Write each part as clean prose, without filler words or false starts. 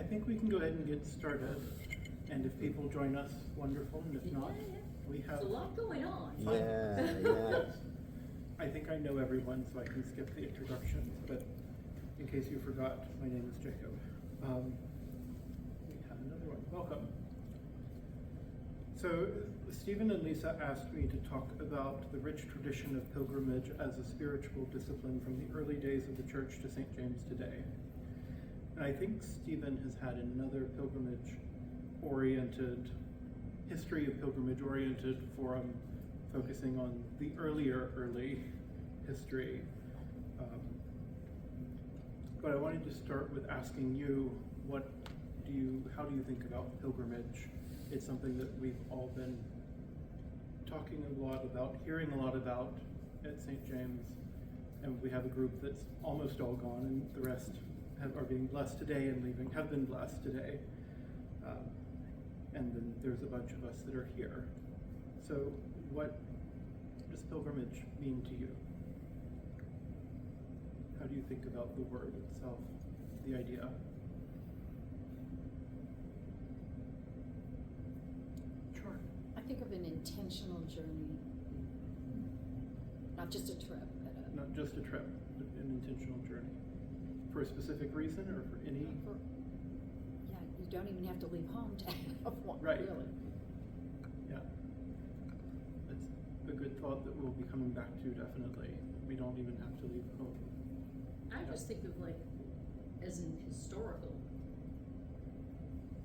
think we can go ahead and get started. And if people join us, wonderful. And if not, we have There's a lot going on. Yeah. I think I know everyone, so I can skip the introductions. But in case you forgot, my name is Jacob. We have another one. Welcome. So Stephen and Lisa asked me to talk about the rich tradition of pilgrimage as a spiritual discipline from the early days of the church to St. James today. And I think Stephen has had another pilgrimage-oriented, history of pilgrimage-oriented forum focusing on the early history. But I wanted to start with asking you, how do you think about pilgrimage? It's something that we've all been talking a lot about, hearing a lot about at St. James, and we have a group that's almost all gone, and the rest are being blessed today and have been blessed today. And then there's a bunch of us that are here. So what does pilgrimage mean to you? How do you think about the word itself, the idea? Sure. I think of an intentional journey, not just a trip. Not just a trip, but an intentional journey. For a specific reason or for any? Yeah, you don't even have to leave home to have one, Right. really. Yeah. That's a good thought that we'll be coming back to, definitely. We don't even have to leave home. I just think of as an historical,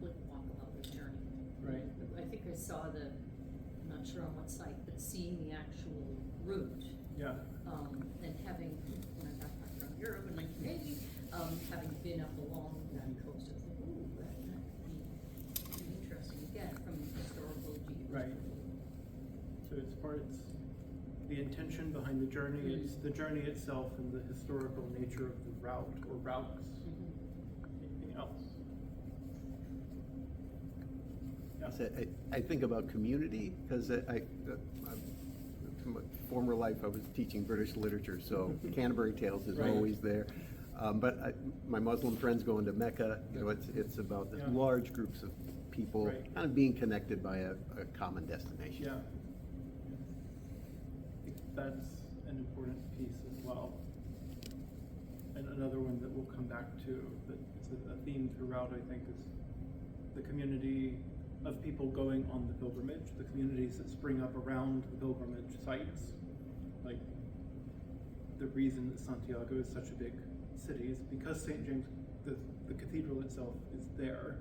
walk about the journey. Right. I think I saw I'm not sure on what site, but seeing the actual route, Yeah. and having, when I got back from Europe in 1980, having been up along that coast, I was like, ooh, that'd be interesting, again, from historical geographical. Right. So it's the intention behind the journey, it's the journey itself and the historical nature of the route or routes. Anything else? Yeah. I think about community because in my former life I was teaching British literature, so Canterbury Tales is Right. always there. But my Muslim friends going to Mecca, it's about the large groups of people Right. kind of being connected by a common destination. Yeah. I think that's an important piece as well. And another one that we'll come back to, but it's a theme throughout, I think, is the community of people going on the pilgrimage, the communities that spring up around the pilgrimage sites. Like, the reason that Santiago is such a big city is because St. James, the cathedral itself is there.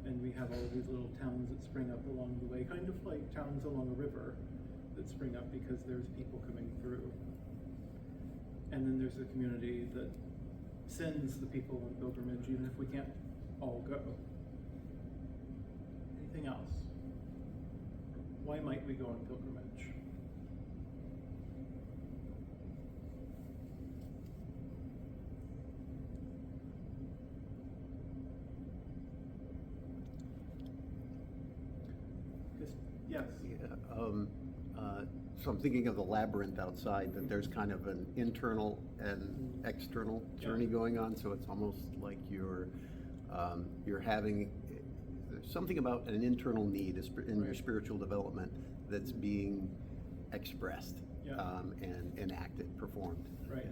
And we have all of these little towns that spring up along the way, kind of like towns along a river that spring up because there's people coming through. And then there's a community that sends the people on pilgrimage, even if we can't all go. Anything else? Why might we go on pilgrimage? Yes. So I'm thinking of the labyrinth outside, that there's kind of an internal and external journey going on. So it's almost like you're having there's something about an internal need in your spiritual development that's being expressed and enacted, performed. Right.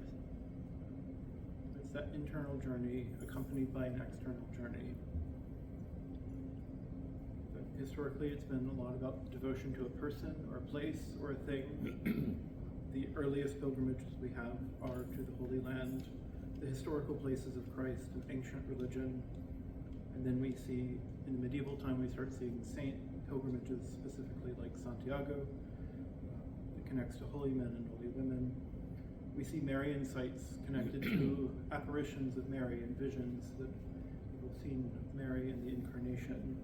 It's that internal journey accompanied by an external journey. But historically, it's been a lot about devotion to a person or a place or a thing. The earliest pilgrimages we have are to the Holy Land, the historical places of Christ and ancient religion. And then we see, in the medieval time, we start seeing saint pilgrimages, specifically like Santiago, that connects to holy men and holy women. We see Marian sites connected to apparitions of Mary and visions that people have seen of Mary and the Incarnation.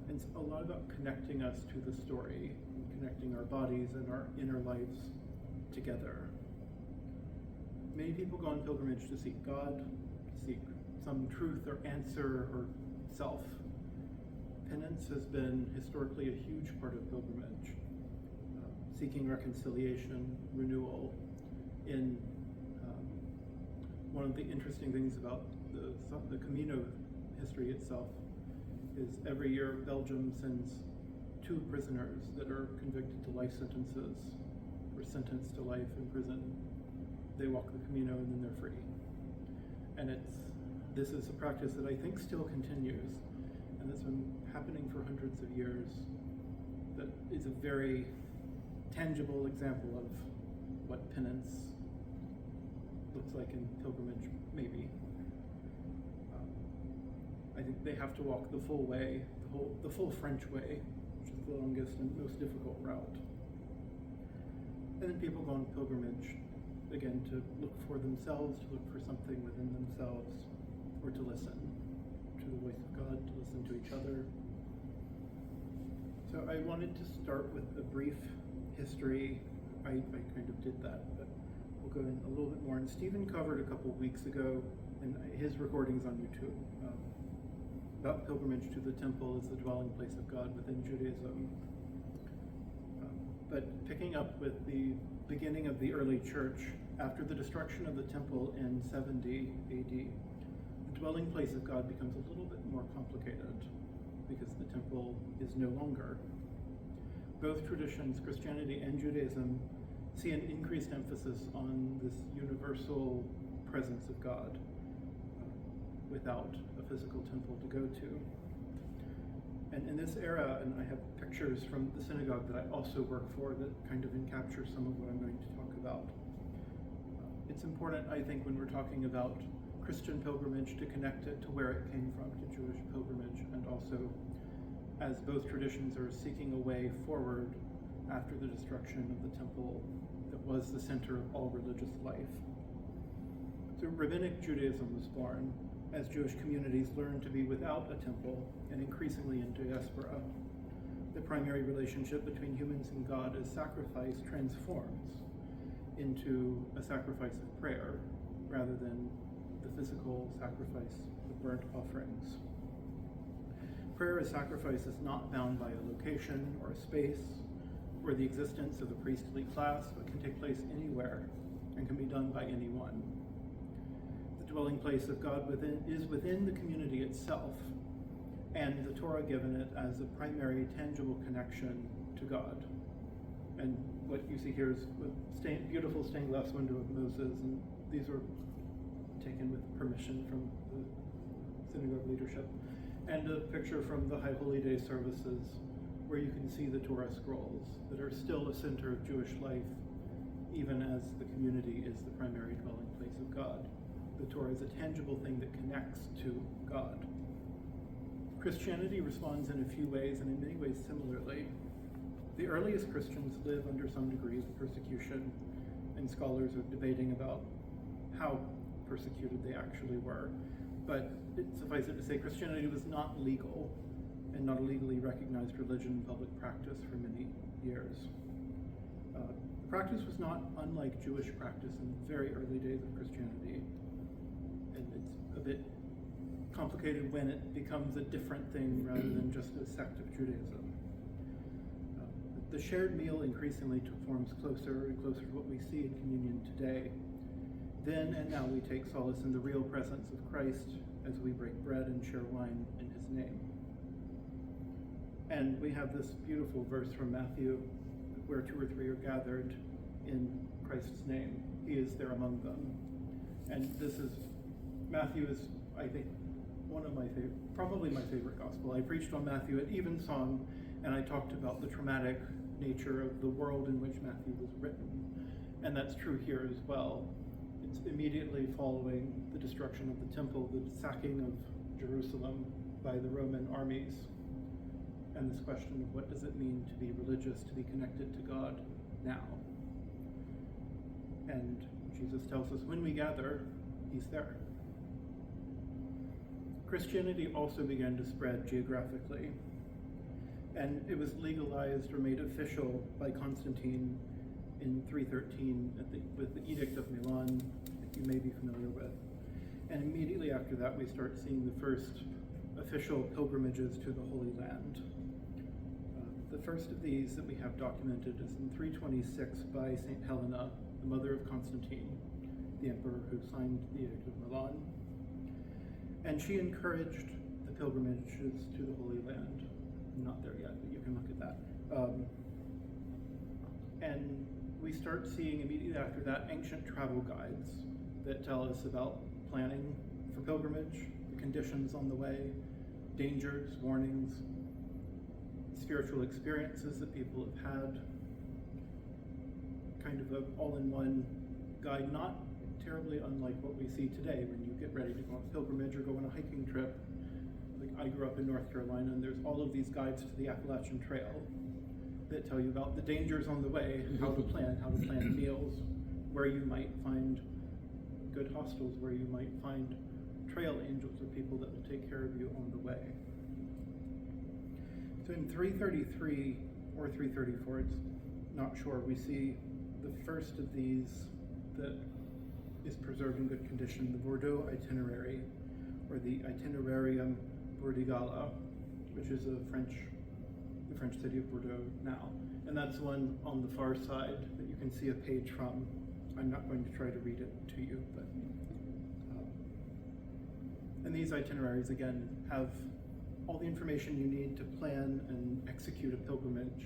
And it's a lot about connecting us to the story, and connecting our bodies and our inner lives together. Many people go on pilgrimage to seek God, to seek some truth or answer or self. Penance has been historically a huge part of pilgrimage, seeking reconciliation, renewal in one of the interesting things about the Camino history itself is every year Belgium sends 2 prisoners that are convicted to life sentences or sentenced to life in prison. They walk the Camino and then they're free. And this is a practice that I think still continues, and it's been happening for hundreds of years. That is a very tangible example of what penance looks like in pilgrimage, maybe. I think they have to walk the full way, the full French way, which is the longest and most difficult route. And then people go on pilgrimage, again, to look for themselves, to look for something within themselves, or to listen to the voice of God, to listen to each other. So I wanted to start with a brief history. I kind of did that, but we'll go in a little bit more. And Stephen covered a couple weeks ago, and his recordings on YouTube, about pilgrimage to the temple as the dwelling place of God within Judaism. But picking up with the beginning of the early church, after the destruction of the temple in 70 AD, the dwelling place of God becomes a little bit more complicated because the temple is no longer. Both traditions, Christianity and Judaism, see an increased emphasis on this universal presence of God without a physical temple to go to. And in this era, and I have pictures from the synagogue that I also work for that kind of encapture some of what I'm going to talk about. It's important, I think, when we're talking about Christian pilgrimage to connect it to where it came from, to Jewish pilgrimage, and also as both traditions are seeking a way forward after the destruction of the temple that was the center of all religious life. So Rabbinic Judaism was born as Jewish communities learned to be without a temple and increasingly in diaspora. The primary relationship between humans and God as sacrifice transforms into a sacrifice of prayer rather than the physical sacrifice of burnt offerings. Prayer as sacrifice is not bound by a location or a space or the existence of a priestly class, but can take place anywhere and can be done by anyone. The dwelling place of God is within the community itself, and the Torah given it as a primary tangible connection to God. And what you see here is a beautiful stained glass window of Moses, and these were taken with permission from the synagogue leadership. And a picture from the High Holy Day services where you can see the Torah scrolls that are still a center of Jewish life, even as the community is the primary dwelling place of God. The Torah is a tangible thing that connects to God. Christianity responds in a few ways, and in many ways similarly. The earliest Christians live under some degree of persecution, and scholars are debating about how persecuted they actually were. But suffice it to say, Christianity was not legal and not a legally recognized religion in public practice for many years. The practice was not unlike Jewish practice in the very early days of Christianity. And it's a bit complicated when it becomes a different thing rather than just a sect of Judaism. The shared meal increasingly forms closer and closer to what we see in communion today. Then and now we take solace in the real presence of Christ as we break bread and share wine in his name. And we have this beautiful verse from Matthew, where 2 or 3 are gathered in Christ's name, he is there among them. And Matthew is, I think, one of my favorite, probably my favorite gospel. I preached on Matthew at Evensong, and I talked about the traumatic nature of the world in which Matthew was written. And that's true here as well. It's immediately following the destruction of the temple, the sacking of Jerusalem by the Roman armies, and this question of what does it mean to be religious, to be connected to God now. And Jesus tells us when we gather, he's there. Christianity also began to spread geographically, and it was legalized or made official by Constantine in 313 with the Edict of Milan, that you may be familiar with. And immediately after that, we start seeing the first official pilgrimages to the Holy Land. The first of these that we have documented is in 326 by St. Helena, the mother of Constantine. the emperor who signed the Edict of Milan. And she encouraged the pilgrimages to the Holy Land. I'm not there yet, but you can look at that. And we start seeing immediately after that ancient travel guides that tell us about planning for pilgrimage, the conditions on the way, dangers, warnings, spiritual experiences that people have had, kind of an all-in-one guide, not terribly unlike what we see today when you get ready to go on a pilgrimage or go on a hiking trip. Like, I grew up in North Carolina, and there's all of these guides to the Appalachian Trail that tell you about the dangers on the way, how to plan meals, where you might find good hostels, where you might find trail angels or people that will take care of you on the way. So in 333 or 334, it's not sure, we see the first of these that is preserved in good condition, the Bordeaux itinerary, or the Itinerarium Bordigala, which is the French city of Bordeaux now. And that's one on the far side that you can see a page from. I'm not going to try to read it to you, but and these itineraries again have all the information you need to plan and execute a pilgrimage,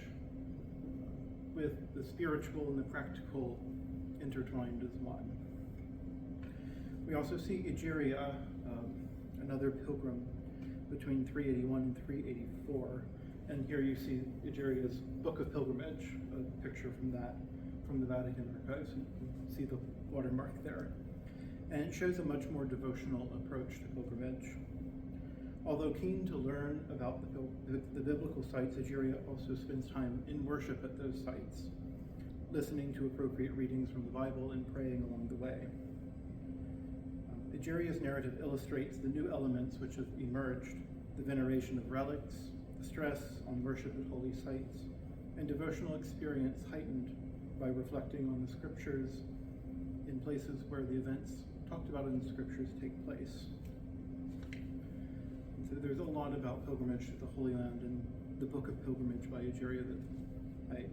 with the spiritual and the practical intertwined as one. We also see Egeria, another pilgrim, between 381 and 384. And here you see Egeria's Book of Pilgrimage, a picture from that, from the Vatican archives. You can see the watermark there. And it shows a much more devotional approach to pilgrimage. Although keen to learn about the biblical sites, Egeria also spends time in worship at those sites, listening to appropriate readings from the Bible and praying along the way. Egeria's narrative illustrates the new elements which have emerged: the veneration of relics, the stress on worship at holy sites, and devotional experience heightened by reflecting on the scriptures in places where the events talked about in the scriptures take place. And so there's a lot about pilgrimage to the Holy Land in the Book of Pilgrimage by Egeria that I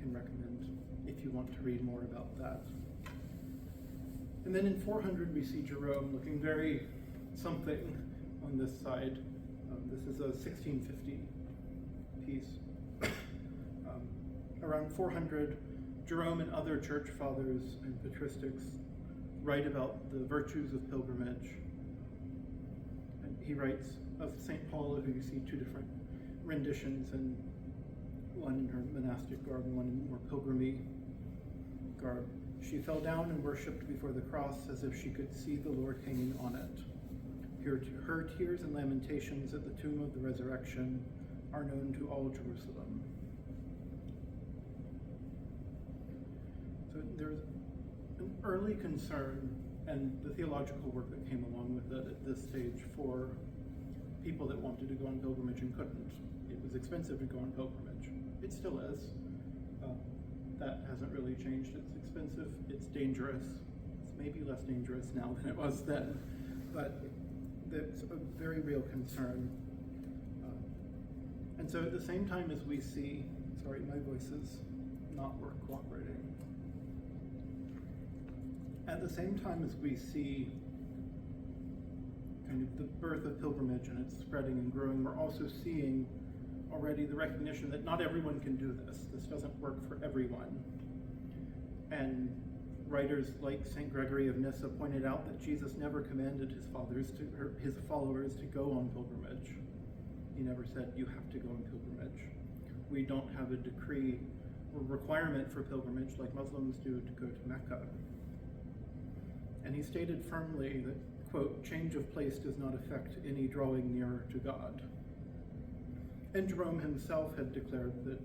can recommend if you want to read more about that. And then in 400 we see Jerome looking very something on this side. This is a 1650 piece. Around 400, Jerome and other church fathers and patristics write about the virtues of pilgrimage. And he writes of St. Paula, who you see two different renditions, and one in her monastic garb and one in more pilgrimy garb. She fell down and worshipped before the cross as if she could see the Lord hanging on it. Her tears and lamentations at the tomb of the resurrection are known to all Jerusalem. So there's an early concern, and the theological work that came along with it at this stage, for people that wanted to go on pilgrimage and couldn't. It was expensive to go on pilgrimage. It still is. That hasn't really changed. It's expensive, it's dangerous. It's maybe less dangerous now than it was then, but that's a very real concern. And so at the same time as we see, sorry, my voice is not cooperating. At the same time as we see kind of the birth of pilgrimage and its spreading and growing, we're also seeing already the recognition that not everyone can do this. This doesn't work for everyone. And writers like St. Gregory of Nyssa pointed out that Jesus never commanded his followers to go on pilgrimage. He never said, you have to go on pilgrimage. We don't have a decree or requirement for pilgrimage like Muslims do to go to Mecca. And he stated firmly that, quote, change of place does not affect any drawing nearer to God. And Jerome himself had declared that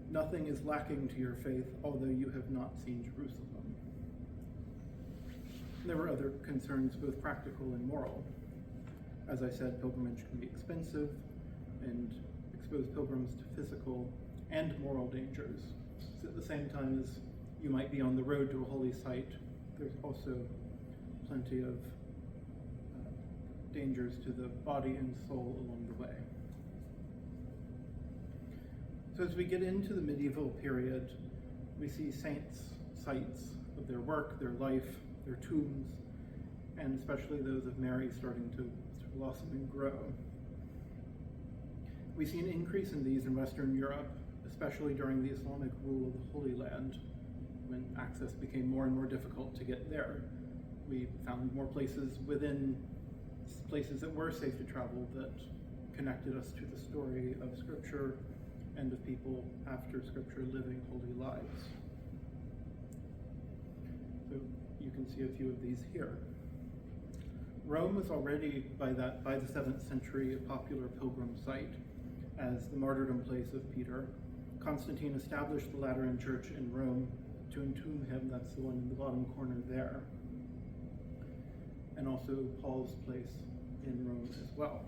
nothing is lacking to your faith, although you have not seen Jerusalem. And there were other concerns, both practical and moral. As I said, pilgrimage can be expensive and expose pilgrims to physical and moral dangers. So at the same time as you might be on the road to a holy site, there's also plenty of dangers to the body and soul along the way. So as we get into the medieval period, we see saints' sites of their work, their life, their tombs, and especially those of Mary starting to blossom and grow. We see an increase in these in Western Europe, especially during the Islamic rule of the Holy Land, when access became more and more difficult to get there. We found more places within places that were safe to travel that connected us to the story of Scripture and of people after Scripture living holy lives. So you can see a few of these here. Rome was already, by the 7th century, a popular pilgrim site as the martyrdom place of Peter. Constantine established the Lateran Church in Rome to entomb him. That's the one in the bottom corner there. And also Paul's place in Rome as well.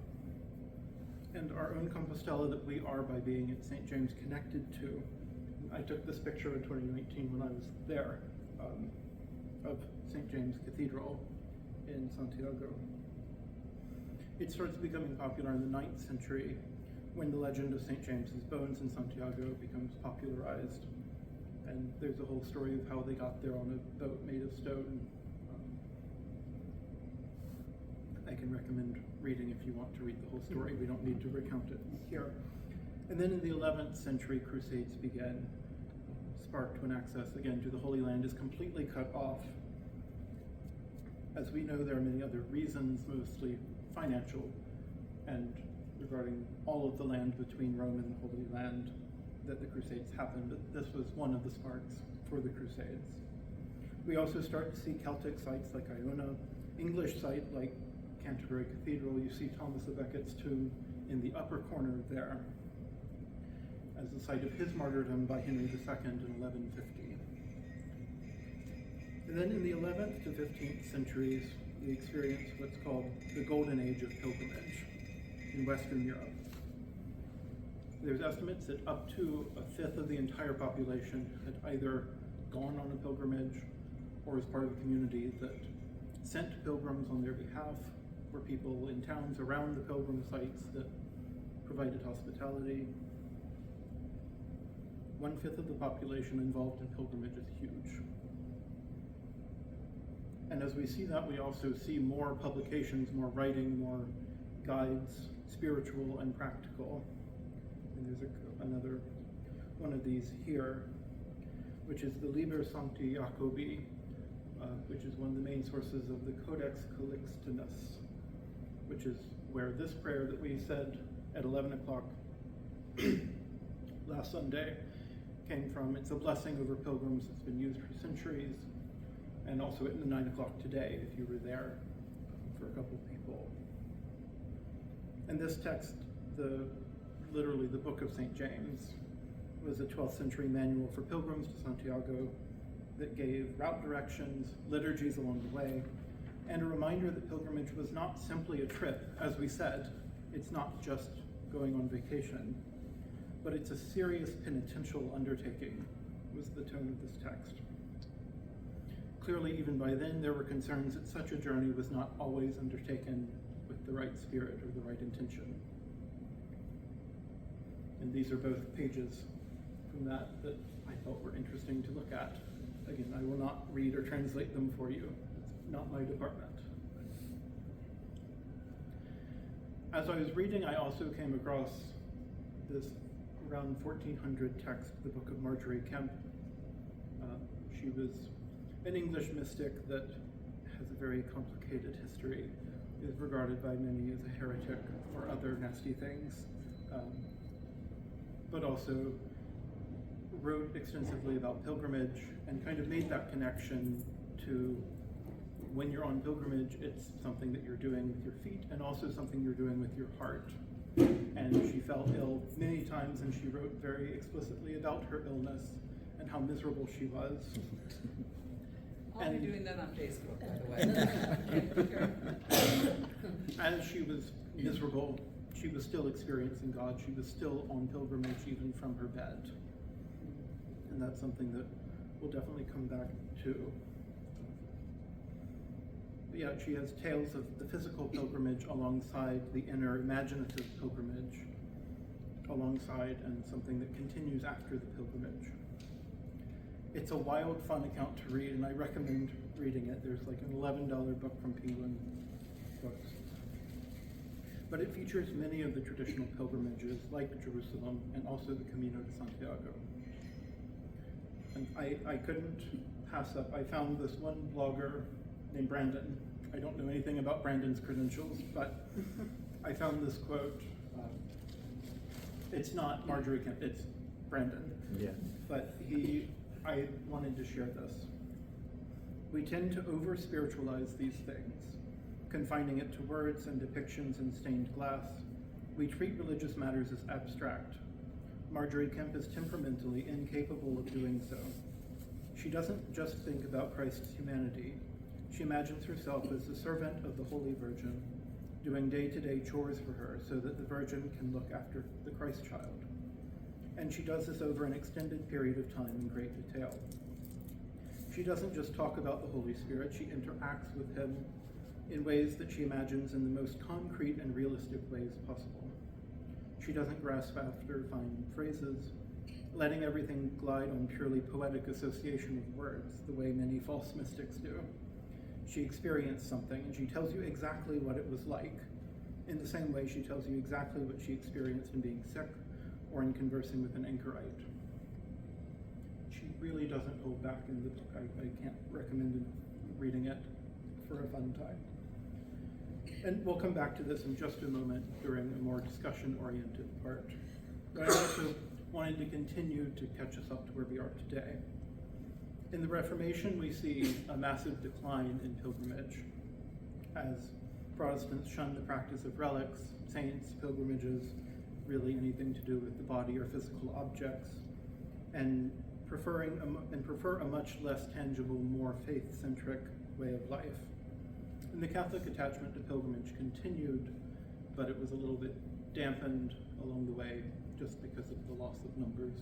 And our own Compostela that we are by being at St. James connected to. I took this picture in 2019 when I was there of St. James Cathedral in Santiago. It starts becoming popular in the 9th century when the legend of St. James's bones in Santiago becomes popularized. And there's a whole story of how they got there on a boat made of stone. I can recommend reading if you want to read the whole story. We don't need to recount it here. And then in the 11th century, Crusades began, sparked when access, again, to the Holy Land is completely cut off. As we know, there are many other reasons, mostly financial, and regarding all of the land between Rome and the Holy Land, that the Crusades happened, but this was one of the sparks for the Crusades. We also start to see Celtic sites like Iona, English site like Canterbury Cathedral. You see Thomas à Becket's tomb in the upper corner there as the site of his martyrdom by Henry II in 1150. And then in the 11th to 15th centuries, we experience what's called the Golden Age of pilgrimage in Western Europe. There's estimates that up to a fifth of the entire population had either gone on a pilgrimage or as part of a community that sent pilgrims on their behalf, or people in towns around the pilgrim sites that provided hospitality. 1/5 of the population involved in pilgrimage is huge. And as we see that, we also see more publications, more writing, more guides, spiritual and practical. And there's another one of these here, which is the Liber Sancti Jacobi, which is one of the main sources of the Codex Calixtinus, which is where this prayer that we said at 11 o'clock last Sunday came from. It's a blessing over pilgrims. It's been used for centuries, and also at 9 o'clock today, if you were there, for a couple of people. And this text, literally the Book of St. James, was a 12th century manual for pilgrims to Santiago that gave route directions, liturgies along the way, and a reminder that pilgrimage was not simply a trip. As we said, it's not just going on vacation, but it's a serious penitential undertaking, was the tone of this text. Clearly, even by then, there were concerns that such a journey was not always undertaken with the right spirit or the right intention. And these are both pages from that I thought were interesting to look at. Again, I will not read or translate them for you. It's not my department. As I was reading, I also came across this around 1400 text, the Book of Marjorie Kemp. She was an English mystic that has a very complicated history, is regarded by many as a heretic or other nasty things, but also wrote extensively about pilgrimage and kind of made that connection to when you're on pilgrimage, it's something that you're doing with your feet and also something you're doing with your heart. And she felt ill many times, and she wrote very explicitly about her illness and how miserable she was. I'll be doing that on Facebook, by the way. As she was miserable, she was still experiencing God. She was still on pilgrimage even from her bed. And that's something that we'll definitely come back to. But yeah, she has tales of the physical pilgrimage alongside the inner imaginative pilgrimage, alongside and something that continues after the pilgrimage. It's a wild, fun account to read, and I recommend reading it. There's like an $11 book from Penguin Books. But it features many of the traditional pilgrimages, like Jerusalem, and also the Camino de Santiago. And I couldn't pass up. I found this one blogger named Brandon. I don't know anything about Brandon's credentials, but I found this quote. It's not Marjorie Kemp, it's Brandon. Yeah. But I wanted to share this. We tend to over-spiritualize these things, confining it to words and depictions in stained glass. We treat religious matters as abstract. Marjorie Kemp is temperamentally incapable of doing so. She doesn't just think about Christ's humanity. She imagines herself as the servant of the Holy Virgin, doing day-to-day chores for her so that the Virgin can look after the Christ child. And she does this over an extended period of time in great detail. She doesn't just talk about the Holy Spirit, she interacts with him in ways that she imagines in the most concrete and realistic ways possible. She doesn't grasp after fine phrases, letting everything glide on purely poetic association of words, the way many false mystics do. She experienced something, and she tells you exactly what it was like, in the same way she tells you exactly what she experienced in being sick or in conversing with an anchorite. She really doesn't hold back in the book. I can't recommend reading it for a fun time. And we'll come back to this in just a moment during a more discussion-oriented part. But I also wanted to continue to catch us up to where we are today. In the Reformation, we see a massive decline in pilgrimage as Protestants shun the practice of relics, saints, pilgrimages, really anything to do with the body or physical objects, and prefer a much less tangible, more faith-centric way of life. And the Catholic attachment to pilgrimage continued, but it was a little bit dampened along the way just because of the loss of numbers.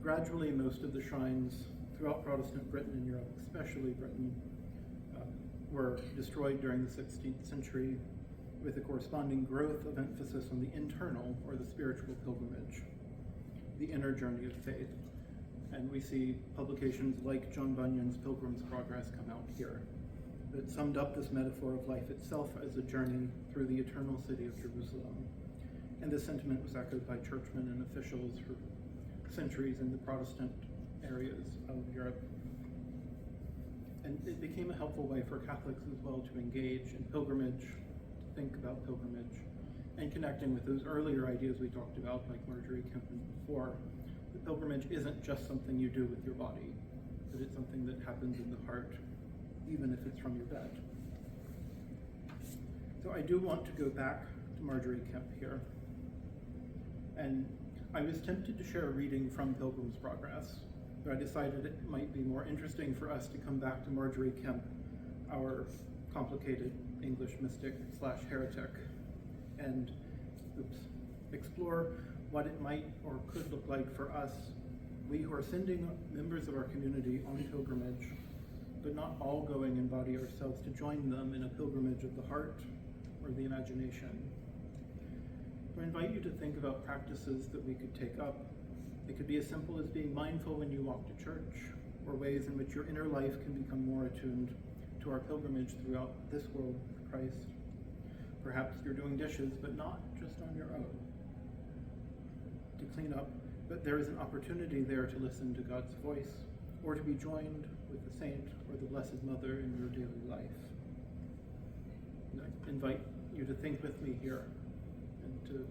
Gradually, most of the shrines throughout Protestant Britain and Europe, especially Britain, were destroyed during the 16th century, with a corresponding growth of emphasis on the internal or the spiritual pilgrimage, the inner journey of faith. And we see publications like John Bunyan's Pilgrim's Progress come out here that summed up this metaphor of life itself as a journey through the eternal city of Jerusalem. And this sentiment was echoed by churchmen and officials for centuries in the Protestant areas of Europe. And it became a helpful way for Catholics as well to engage in pilgrimage, to think about pilgrimage, and connecting with those earlier ideas we talked about, like Marjorie Kemp before. The pilgrimage isn't just something you do with your body, but it's something that happens in the heart, even if it's from your bed. So I do want to go back to Marjorie Kemp here. And I was tempted to share a reading from Pilgrim's Progress, but I decided it might be more interesting for us to come back to Marjorie Kemp, our complicated English mystic / heretic, and explore what it might or could look like for us, we who are sending members of our community on pilgrimage, but not all going in body ourselves, to join them in a pilgrimage of the heart or the imagination. So I invite you to think about practices that we could take up. It could be as simple as being mindful when you walk to church, or ways in which your inner life can become more attuned to our pilgrimage throughout this world with Christ. Perhaps you're doing dishes, but not just on your own, to clean up, but there is an opportunity there to listen to God's voice, or to be joined with the saint or the Blessed Mother in your daily life. And I invite you to think with me here and to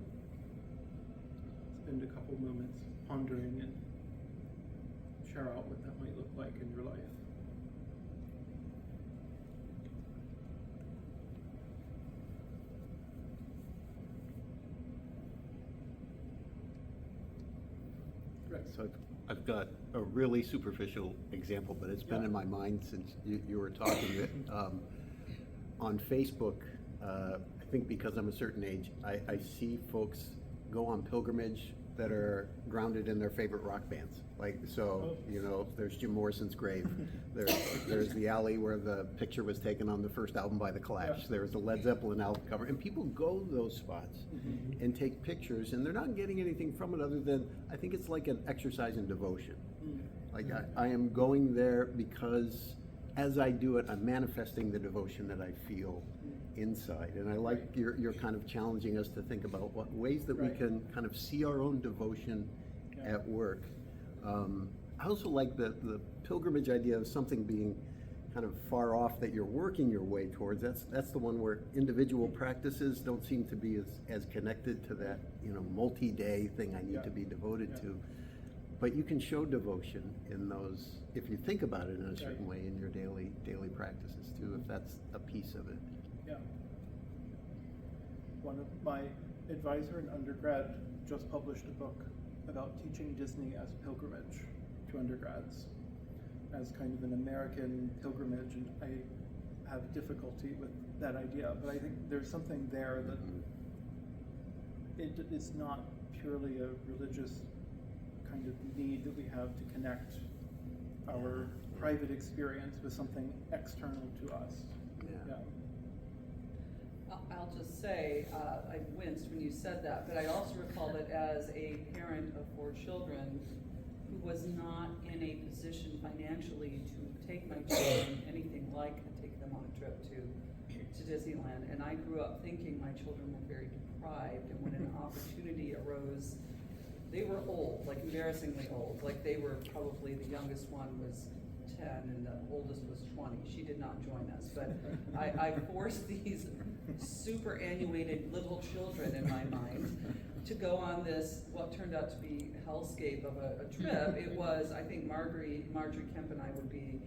spend a couple moments pondering and share out what that might look like in your life. So I've got a really superficial example, but it's been in my mind since you were talking. On Facebook, I think because I'm a certain age, I see folks go on pilgrimage that are grounded in their favorite rock bands. Like, so, you know, there's Jim Morrison's grave. There's the alley where the picture was taken on the first album by The Clash. Yeah. There's the Led Zeppelin album cover. And people go to those spots and take pictures, and they're not getting anything from it other than, I think it's like an exercise in devotion. Like, I am going there because as I do it, I'm manifesting the devotion that I feel inside. And I like you're kind of challenging us to think about what ways that we can kind of see our own devotion at work. I also like the pilgrimage idea of something being kind of far off that you're working your way towards. That's the one where individual practices don't seem to be as connected to that, you know, multi-day thing I need to be devoted to. But you can show devotion in those, if you think about it in a certain way, in your daily practices too, if that's a piece of it. Yeah. One of my advisor in undergrad just published a book about teaching Disney as pilgrimage to undergrads, as kind of an American pilgrimage, and I have difficulty with that idea, but I think there's something there that it's not purely a religious kind of need that we have to connect our private experience with something external to us. I'll just say, I winced when you said that, but I also recall that as a parent of 4 children who was not in a position financially to take my children anything like take them on a trip to Disneyland, and I grew up thinking my children were very deprived, and when an opportunity arose, they were old, like embarrassingly old, like they were probably, the youngest one was 10 and the oldest was 20. She did not join us, but I forced these superannuated little children in my mind to go on this, what turned out to be hellscape of a trip. It was, I think Marjorie Kemp and I would be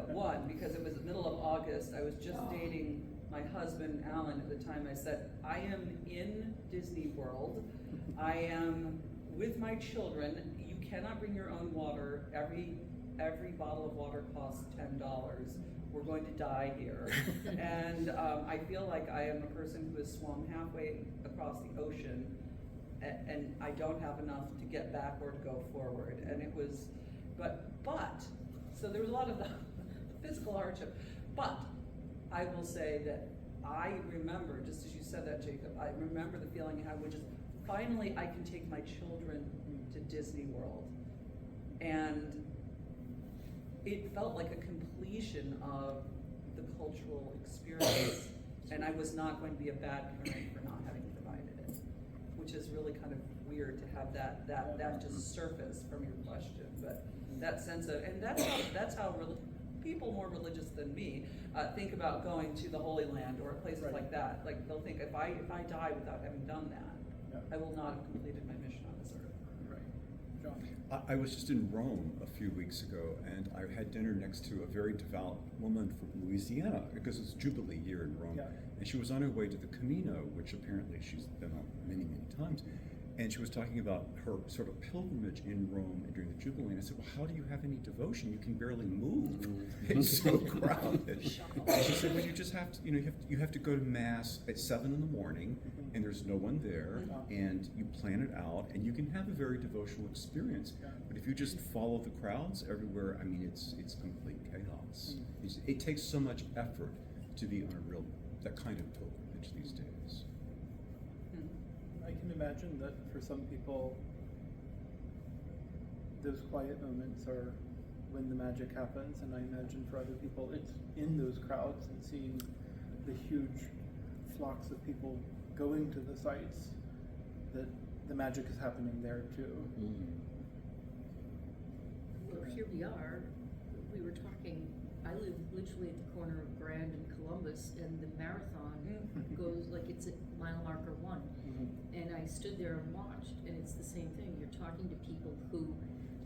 one, because it was the middle of August. I was just dating my husband, Alan, at the time. I said, I am in Disney World. I am with my children. You cannot bring your own water. Every bottle of water costs $10. We're going to die here. And I feel like I am a person who has swum halfway across the ocean, and I don't have enough to get back or to go forward. And it was, but, so there was a lot of the physical hardship. But I will say that I remember, just as you said that, Jacob, I remember the feeling I had, which is, finally I can take my children to Disney World. And it felt like a completion of the cultural experience, and I was not going to be a bad parent for not having provided it, which is really kind of weird to have that just surface from your question. But that sense of, and that's how people more religious than me think about going to the Holy Land or places like that. Like, they'll think, if I die without having done that, I will not have completed my mission on this earth. Right. John? I was just in Rome a few weeks ago, and I had dinner next to a very devout woman from Louisiana, because it's Jubilee year in Rome. Yeah. And she was on her way to the Camino, which apparently she's been on many, many times. And she was talking about her sort of pilgrimage in Rome during the Jubilee. And I said, well, how do you have any devotion? You can barely move. It's so crowded. And she said, well, you just have to, you have to go to Mass at 7 in the morning, and there's no one there, and you plan it out, and you can have a very devotional experience. But if you just follow the crowds everywhere, I mean, it's complete chaos. It takes so much effort to be on that kind of pilgrimage these days. I can imagine that for some people, those quiet moments are when the magic happens, and I imagine for other people, it's in those crowds and seeing the huge flocks of people going to the sites that the magic is happening there too. Well, here we are. We were talking, I live literally at the corner of Grand and Columbus, and the marathon goes, like, it's at mile marker 1. And I stood there and watched, and it's the same thing. You're talking to people who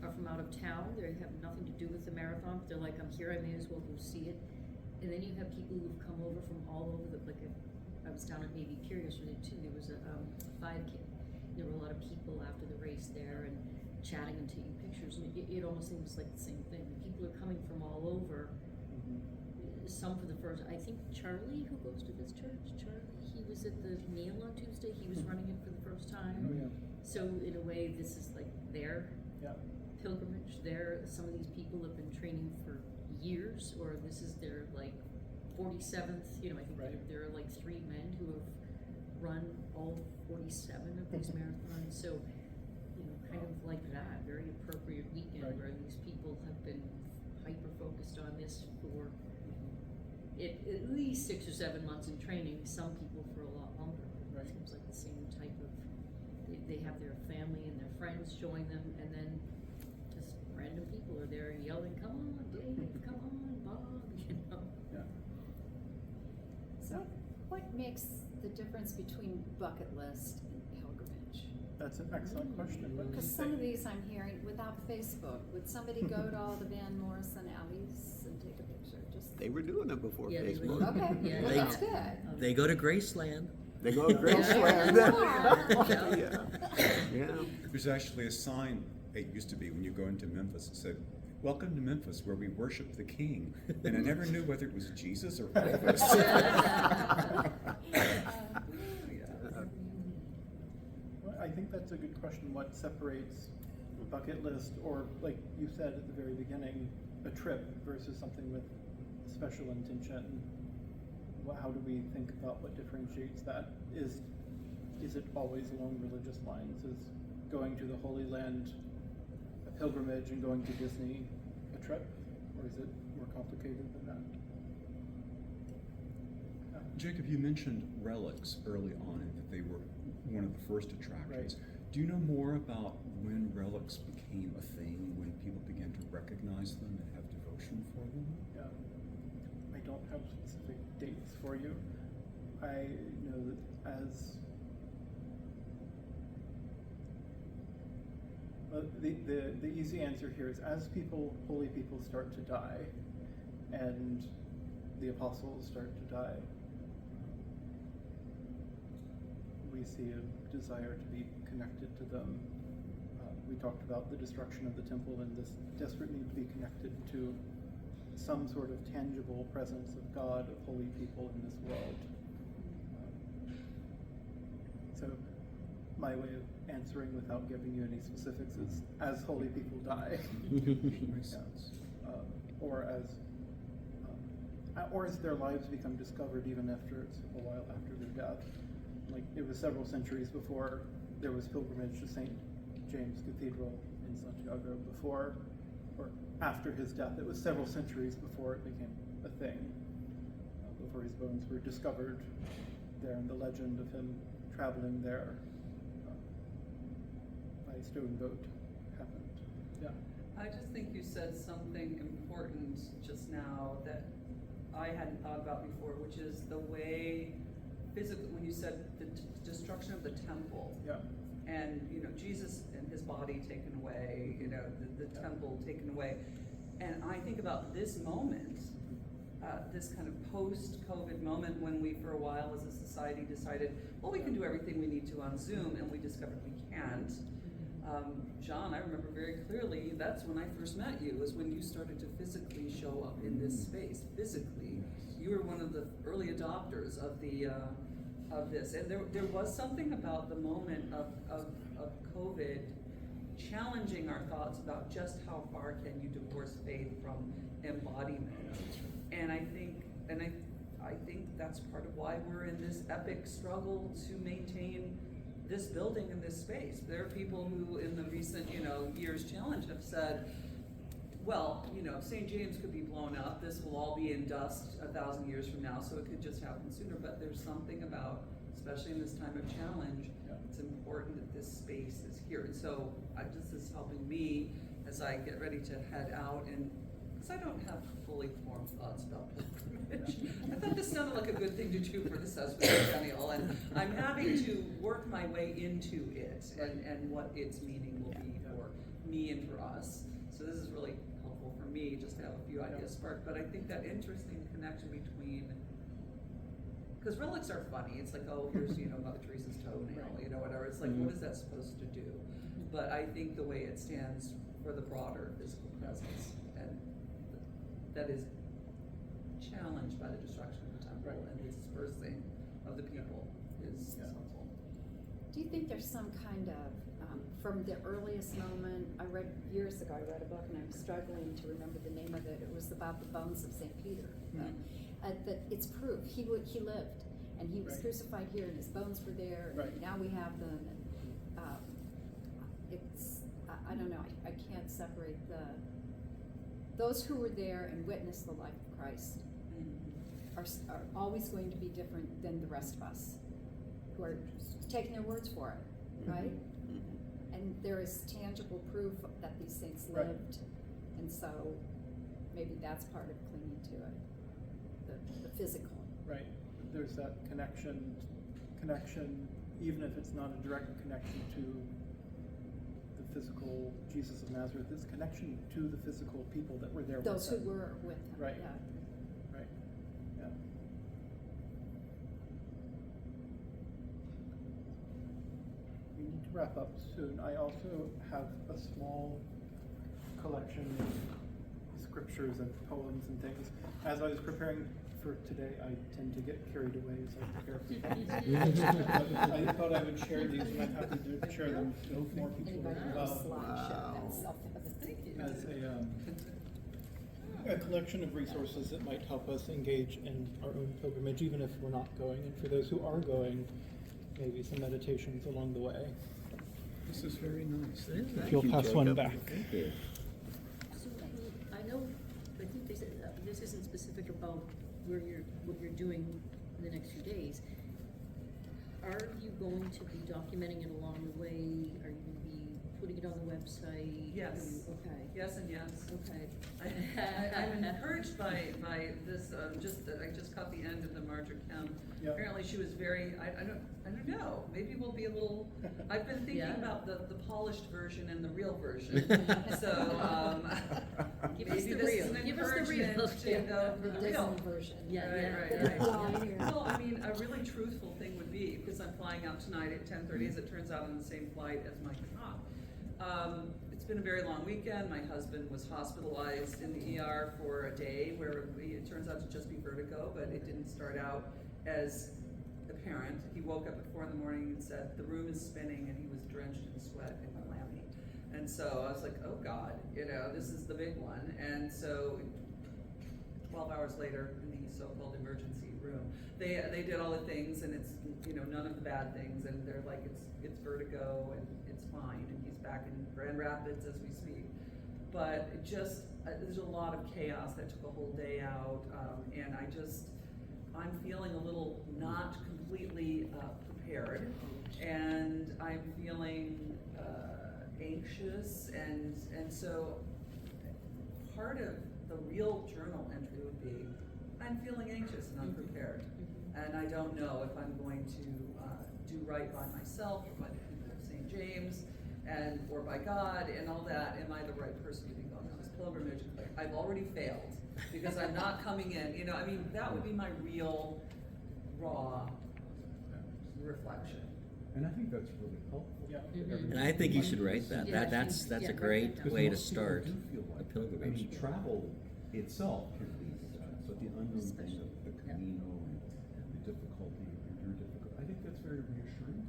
are from out of town. They have nothing to do with the marathon, but they're like, I'm here, I may as well go see it. And then you have people who've come over from all over I was down at Navy Pier yesterday too. There was a 5K. There were a lot of people after the race there and chatting and taking pictures, and it almost seems like the same thing. People are coming from all over, some for the first, I think Charlie, who goes to this church, he was at the meal on Tuesday, he was running it for the first time. Oh, yeah. So in a way, this is like their Yeah. pilgrimage. Some of these people have been training for years, or this is their like 47th, I think Right. there are like 3 men who have run all 47 of these marathons. So, kind of like that, very appropriate weekend Right. where these people have been hyper-focused on this for at least 6 or 7 months in training, some people for a lot longer. Right. It seems like the same type of, they have their family and their friends join them, and then just random people are there yelling, come on, Dave, come on, Bob, Yeah. So what makes the difference between bucket list and pilgrimage? That's an excellent question. What do you Because some of think? these I'm hearing without Facebook, would somebody go to all the Van Morrison alleys and take a picture? Just They were doing it before Yeah, they were. Facebook. okay, Yeah. well, that's good. They go to Graceland. They go to Yeah. Graceland. Yeah. Yeah. There's actually a sign, it used to be when you go into Memphis, it said, "Welcome to Memphis, where we worship the King." And I never knew whether it was Jesus or Elvis. Well, I think that's a good question. What separates a bucket list, or like you said at the very beginning, a trip versus something with special intention? How do we think about what differentiates that? Is it always along religious lines? Is going to the Holy Land a pilgrimage and going to Disney a trip? Or is it more complicated than that? Jacob, you mentioned relics early on and that they were one of the first attractions. Right. Do you know more about when relics became a thing, when people began to recognize them and have devotion for them? Yeah. I don't have specific dates for you. I know that the easy answer here is as holy people start to die, and the apostles start to die, we see a desire to be connected to them. We talked about the destruction of the temple and this desperate need to be connected to some sort of tangible presence of God, of holy people in this world. So my way of answering without giving you any specifics is as holy people die. Makes Yeah. sense. Or as their lives become discovered even after a while after their death. Like it was several centuries before there was pilgrimage to St. James Cathedral in Santiago before, or after his death. It was several centuries before it became a thing, before his bones were discovered there, and the legend of him traveling there by stone boat happened. Yeah. I just think you said something important just now that I hadn't thought about before, which is the way physically, when you said the destruction of the temple. Yeah. And, Jesus and his body taken away, the temple taken away. And I think about this moment, this kind of post-COVID moment when we, for a while as a society, decided, well, we can do everything we need to on Zoom, and we discovered we can't. John, I remember very clearly, that's when I first met you, was when you started to physically show up in this space, physically. You were one of the early adopters of this. And there was something about the moment of COVID challenging our thoughts about just how far can you divorce faith from embodiment. And I think that's part of why we're in this epic struggle to maintain this building and this space. There are people who in the recent, years challenge have said, well, St. James could be blown up. This will all be in dust 1,000 years from now, so it could just happen sooner. But there's something about, especially in this time of challenge, it's important that this space is here. And so this is helping me as I get ready to head out, and because I don't have fully formed thoughts about pilgrimage. I thought this sounded like a good thing to do for the sesquicentennial, and I'm having to work my way into it and what its meaning will be for me and for us. So this is really helpful for me just to have a few ideas sparked. But I think that interesting connection between, because relics are funny. It's like, oh, here's Mother Teresa's toenail, whatever. It's like, what is that supposed to do? But I think the way it stands for the broader physical presence, and that is challenged by the destruction of the temple, Right. and the dispersing of the people is Yeah. helpful. Do you think there's some kind of, from the earliest moment, years ago, I read a book and I'm struggling to remember the name of it. It was about the bones of St. Peter. That it's proof, he lived, and he was Right. crucified here, and his bones were there, and Right. now we have them, and, I don't know, I can't separate those who were there and witnessed the life of Christ are always going to be different than the rest of us, who are taking their words for it, right? Mhm. And there is tangible proof that these saints Right. lived, and so maybe that's part of clinging to it, the physical. Right, there's that connection, even if it's not a direct connection to the physical Jesus of Nazareth, it's connection to the physical people that were there with him. Those who were with him, Right. yeah. Right, yeah. We need to wrap up soon. I also have a small collection of scriptures and poems and things. As I was preparing for today, I tend to get carried away as I prepare for things. I thought I would share these, and I'm happy to share them with more people Anybody as else? well. Wow. That's self-evident. Thank you. As a collection of resources that might help us engage in our own pilgrimage, even if we're not going. And for those who are going, maybe some meditations along the way. This is very nice. If you'll pass one back. Thank you. So, I know, I think this isn't specific about what you're doing in the next few days. Are you going to be documenting it along the way? Are you going to be putting it on the website? Yes. Okay. Yes and yes. Okay. I'm encouraged by this, I just caught the end of the Marge account. Yeah. Apparently she was very, I don't know, maybe we'll be a little, I've been thinking Yeah. about the polished version and the real version. So, Give us maybe the this real. is an Give us the real. encouragement to go for the real. Disney version. Yeah, Right, yeah. right, right. Down here. Well, I mean, a really truthful thing would be, because I'm flying out tonight at 10:30, as it turns out, on the same flight as my cop. It's been a very long weekend. My husband was hospitalized in the ER for a day where it turns out to just be vertigo, but it didn't start out as apparent. He woke up at 4 in the morning and said, the room is spinning, and he was drenched in sweat and clammy. And so I was like, oh God, this is the big one. And so 12 hours later in the so-called emergency room, they did all the things, and it's, none of the bad things, and they're like, it's vertigo and it's fine, and he's back in Grand Rapids as we speak. But it just, there's a lot of chaos that took a whole day out, and I'm feeling a little not completely prepared, and I'm feeling anxious, and so part of the real journal entry would be, I'm feeling anxious and unprepared, and I don't know if I'm going to do right by myself or by the people of St. James, or by God and all that. Am I the right person to be going on this pilgrimage? I've already failed because I'm not coming in. That would be my real, raw reflection. And I think that's really helpful. Yeah. Mhm. And I think you should write that. Yeah, That's yeah, a write great that down. way to Because most people start do feel a like pilgrimage. travel itself can be, so the unknown thing Especially, of the yeah. Camino and the difficulty and your difficulty, I think that's very reassuring.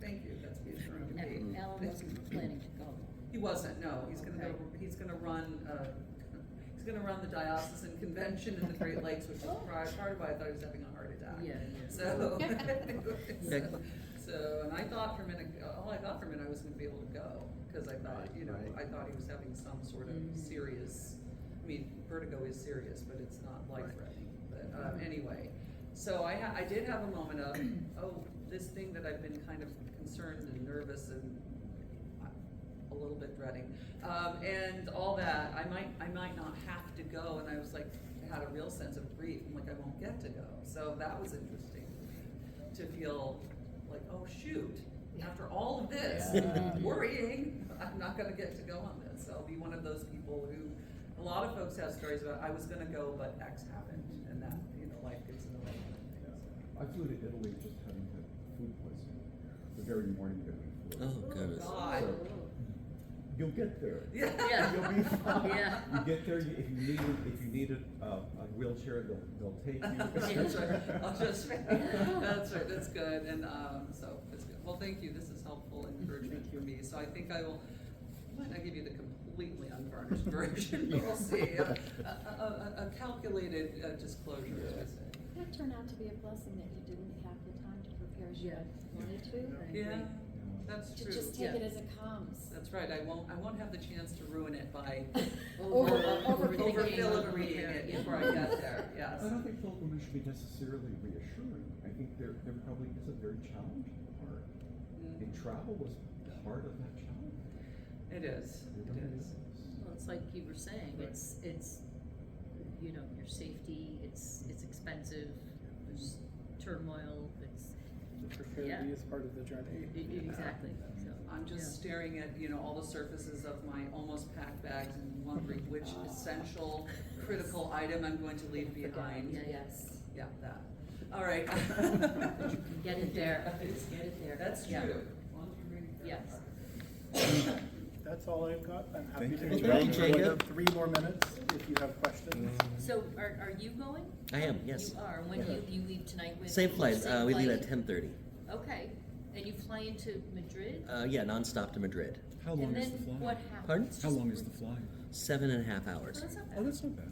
Thank you. That's reassuring to me. And Alan wasn't planning to go. He wasn't. No, he's gonna go. Okay. He's gonna run. He's gonna run the diocesan convention in the Great Lakes, which is part of why I thought he was having a heart attack. Yeah, yeah. So, Yeah. and I thought for a minute, all I thought for a minute, I was gonna be able to go, because I thought, Right. I thought he was having some sort of serious, vertigo is serious, but it's not life-threatening. But anyway, so I did have a moment of, this thing that I've been kind of concerned and nervous and a little bit dreading, and all that, I might not have to go, and I was like, had a real sense of grief. I'm like, I won't get to go. So that was interesting to feel like, oh shoot, after all of this, Yeah. worrying, I'm not gonna get to go on this. I'll be one of those people who, a lot of folks have stories about, I was gonna go, but X happened, and that, life gets in the way. I flew to Italy just having had food poisoning the very morning that we flew. Oh, goodness. God. So, You'll get there. Yeah. Yeah. You'll be fine. Yeah. You get there, if you need a wheelchair, they'll take you. That's right, I'll just, that's right, that's good, and, so, it's good. Well, thank you, this is helpful encouragement for me, so I think I might not give you the completely unvarnished version, but we'll see. A calculated disclosure, as we say. It turned out to be a blessing that you didn't have the time to prepare as you Yeah. wanted to. Yeah, that's To true. just take Yeah. it as it comes. That's right, I won't have the chance to ruin it by Overthinking, reading it yeah. before I get there, yes. I don't think pilgrimage should be necessarily reassuring. I think there probably is a very challenging part. Mm. And travel was part of that challenge. It is, It it really is. Well, it's like you were saying, Right. it's, you know, your safety, it's expensive, there's turmoil, it's, The precarity Yeah. is part of the journey. exactly, so. I'm just yeah. staring at, all the surfaces of my almost packed bags and wondering which essential, critical item I'm going to leave behind. Yeah, Yes. Yeah, that. All right. Get it there, get it there. That's true. Yeah. As long as you're reading Yes. That's all I've got. I'm happy Thank to you. do Thank you, another Jacob. 3 more minutes if you have questions. So are you going? I am, yes. You are, when Yeah. you leave tonight with? Same flight, same we leave flight? at 10:30. Okay, and you fly into Madrid? Yeah, nonstop to Madrid. How long And is then the flight? what happens? Pardon? How long is the flight? 7.5 hours. Oh, that's not bad. Oh, that's not bad.